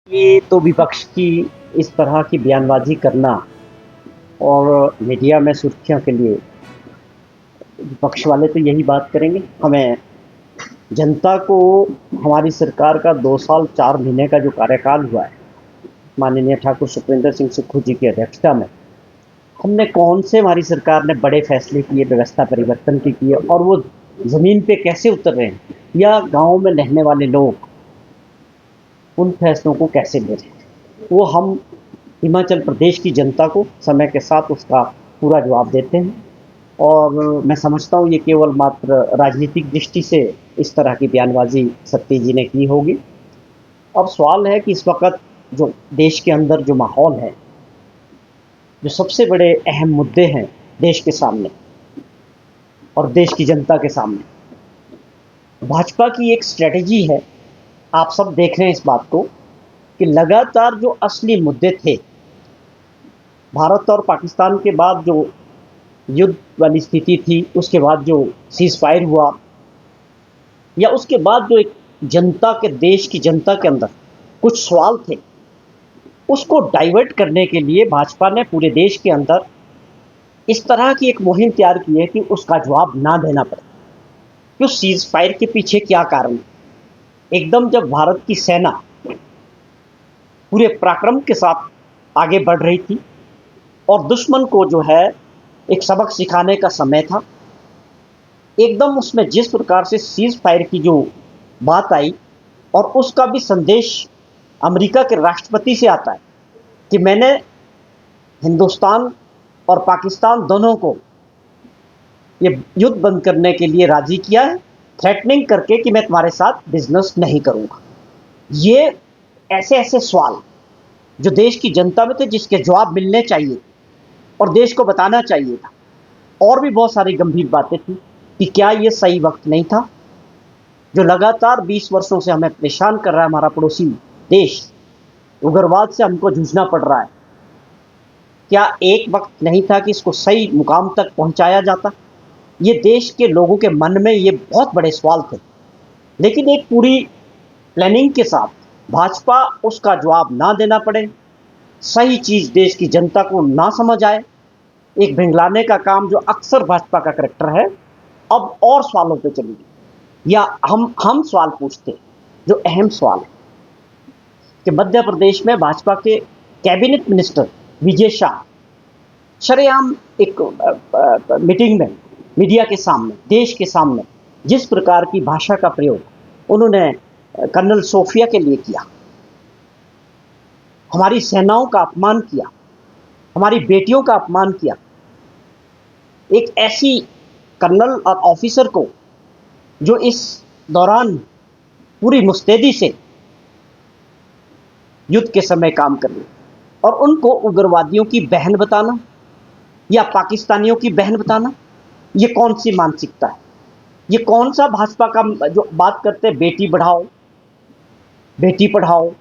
ये तो विपक्ष की इस तरह की बयानबाजी करना और मीडिया में सुर्खियों के लिए विपक्ष वाले तो यही बात करेंगे। हमें जनता को हमारी सरकार का 2 साल 4 महीने का जो कार्यकाल हुआ है, माननीय ठाकुर सुखविंदर सिंह सुक्खू जी की अध्यक्षता में, हमने कौन से हमारी सरकार ने बड़े फैसले किए, व्यवस्था परिवर्तन के किए और वो ज़मीन पे कैसे उतर रहे हैं या गाँव में रहने वाले लोग उन फैसलों को कैसे ले रहे हैं, वो हम हिमाचल प्रदेश की जनता को समय के साथ उसका पूरा जवाब देते हैं। और मैं समझता हूँ ये केवल मात्र राजनीतिक दृष्टि से इस तरह की बयानबाजी सत्ती जी ने की होगी। अब सवाल है कि इस वक्त जो देश के अंदर जो माहौल है, जो सबसे बड़े अहम मुद्दे हैं देश के सामने और देश की जनता के सामने, भाजपा की एक स्ट्रेटजी है। आप सब देख रहे हैं इस बात को कि लगातार जो असली मुद्दे थे, भारत और पाकिस्तान के बाद जो युद्ध वाली स्थिति थी, उसके बाद जो सीज़ फायर हुआ या उसके बाद जो एक जनता के देश की जनता के अंदर कुछ सवाल थे, उसको डाइवर्ट करने के लिए भाजपा ने पूरे देश के अंदर इस तरह की एक मुहिम तैयार की है कि उसका जवाब ना देना पड़े कि उस सीज़ फायर के पीछे क्या कारण है। एकदम जब भारत की सेना पूरे पराक्रम के साथ आगे बढ़ रही थी और दुश्मन को जो है एक सबक सिखाने का समय था, एकदम उसमें जिस प्रकार से सीज़ फायर की जो बात आई और उसका भी संदेश अमेरिका के राष्ट्रपति से आता है कि मैंने हिंदुस्तान और पाकिस्तान दोनों को ये युद्ध बंद करने के लिए राजी किया है, थ्रेटनिंग करके कि मैं तुम्हारे साथ बिजनेस नहीं करूंगा। ये ऐसे ऐसे सवाल जो देश की जनता में थे, जिसके जवाब मिलने चाहिए और देश को बताना चाहिए था। और भी बहुत सारी गंभीर बातें थी कि क्या ये सही वक्त नहीं था, जो लगातार 20 वर्षों से हमें परेशान कर रहा है हमारा पड़ोसी देश, उग्रवाद से हमको जूझना पड़ रहा है। क्या एक वक्त नहीं था कि इसको सही मुकाम तक पहुंचाया जाता? ये देश के लोगों के मन में ये बहुत बड़े सवाल थे, लेकिन एक पूरी प्लानिंग के साथ भाजपा उसका जवाब ना देना पड़े, सही चीज़ देश की जनता को ना समझ आए, एक भिंगलाने का काम जो अक्सर भाजपा का करैक्टर है, अब और सवालों पे चलेगी या हम सवाल पूछते हैं। जो अहम सवाल है कि मध्य प्रदेश में भाजपा के कैबिनेट मिनिस्टर विजय शाह शरेआम एक मीटिंग में मीडिया के सामने, देश के सामने जिस प्रकार की भाषा का प्रयोग उन्होंने कर्नल सोफिया के लिए किया, हमारी सेनाओं का अपमान किया, हमारी बेटियों का अपमान किया, एक ऐसी कर्नल और ऑफिसर को जो इस दौरान पूरी मुस्तैदी से युद्ध के समय काम कर रहे, और उनको उग्रवादियों की बहन बताना या पाकिस्तानियों की बहन बताना, ये कौन सी मानसिकता है? ये कौन सा भाजपा का जो बात करते हैं बेटी बढ़ाओ, बेटी पढ़ाओ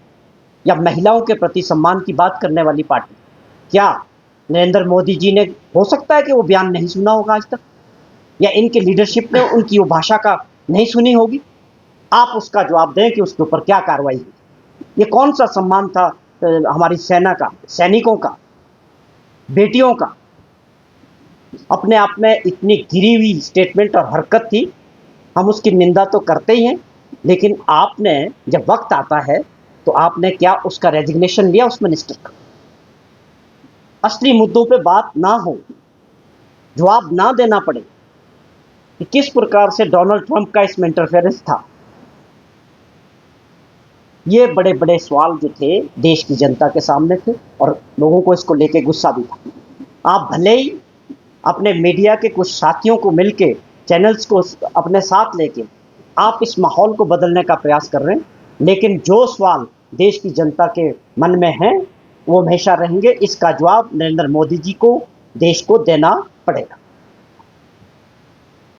या महिलाओं के प्रति सम्मान की बात करने वाली पार्टी? क्या नरेंद्र मोदी जी ने, हो सकता है कि वो बयान नहीं सुना होगा आज तक, या इनके लीडरशिप ने उनकी वो भाषा का नहीं सुनी होगी? आप उसका जवाब दें कि उसके ऊपर क्या कार्रवाई हुई। ये कौन सा सम्मान था हमारी सेना का, सैनिकों का, बेटियों का? अपने आप में इतनी गिरी हुई स्टेटमेंट और हरकत थी, हम उसकी निंदा तो करते ही हैं, लेकिन आपने जब वक्त आता है तो आपने क्या उसका रेजिग्नेशन लिया उस मिनिस्टर का? असली मुद्दों पे बात ना हो, जवाब ना देना पड़े कि किस प्रकार से डोनाल्ड ट्रंप का इसमें इंटरफेरेंस था। ये बड़े बड़े सवाल जो थे देश की जनता के सामने थे और लोगों को इसको लेके गुस्सा भी था। आप भले ही अपने मीडिया के कुछ साथियों को मिलके, चैनल्स को अपने साथ लेके आप इस माहौल को बदलने का प्रयास कर रहे हैं, लेकिन जो सवाल देश की जनता के मन में हैं वो हमेशा रहेंगे। इसका जवाब नरेंद्र मोदी जी को, देश को देना पड़ेगा।